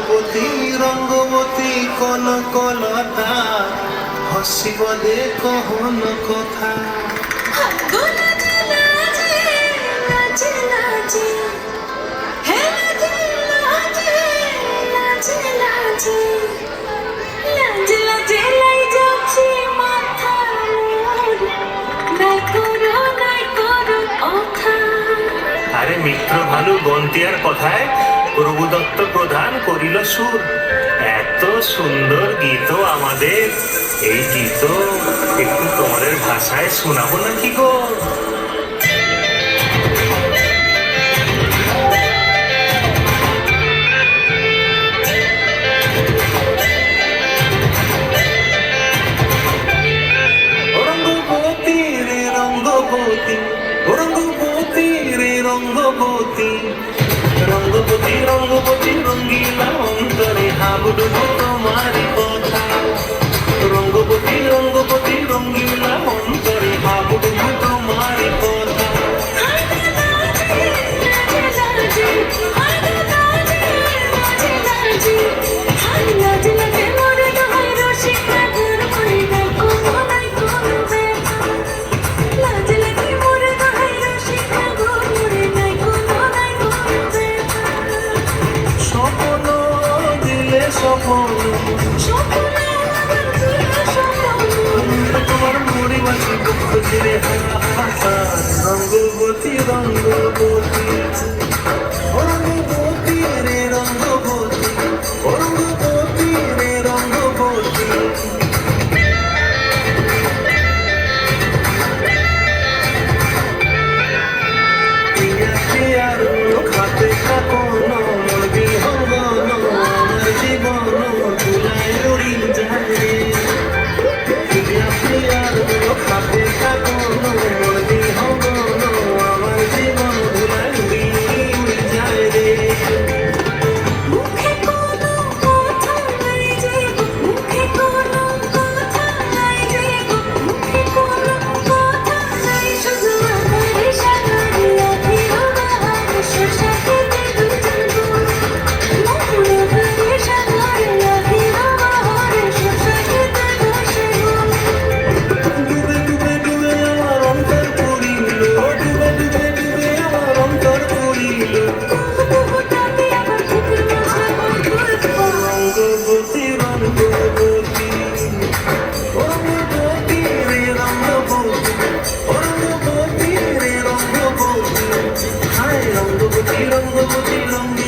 রঙ্গবতী রঙ্গবতী কলকলতা হসিব দেখো হন কথা আরে মিত্র ভালু গন্তিয়ার কথায় প্রভুদত্ত প্রধান করিল সুর। এত সুন্দর গীত আমাদের, এই গীত একটু তোমাদের ভাষায় শোনাবো নাকি গো? রঙ্গবতী রে রঙ্গবতী, রঙ্গবতী রে রঙ্গবতী, রঙ্গবতী রঙ্গবতী রঙ্গিলা অন্তরে হাবুডুবু তোমারি কথা। রঙ্গবতী রঙ্গবতী রঙ্গিলা অন্তরে হাবুডুবু তোমারি কথা। স্বপ্ন দিলে স্বপ্ন তোমার মরি বাসি দুঃখ ছেড়ে রঙ্গবতী রঙ্গবতী, রঙ্গবতী রে রঙ্গবতী, রঙ্গবতী রে রঙ্গবতী। আর খাতে থাকো বিহঙ্গন আমার জীবন তুলায় উড়ি যায়। আর খাতে থাকো বিহঙ্গন আমার জীবন তুলায় উড়ি যায় রে। রঙ্গবতী রঙ্গবতী, রঙ্গবতী রে রঙ্গবতী, রঙ্গবতী রে রঙ্গবতী, হায় রঙ্গবতী রঙ্গবতী রঙ্গিলা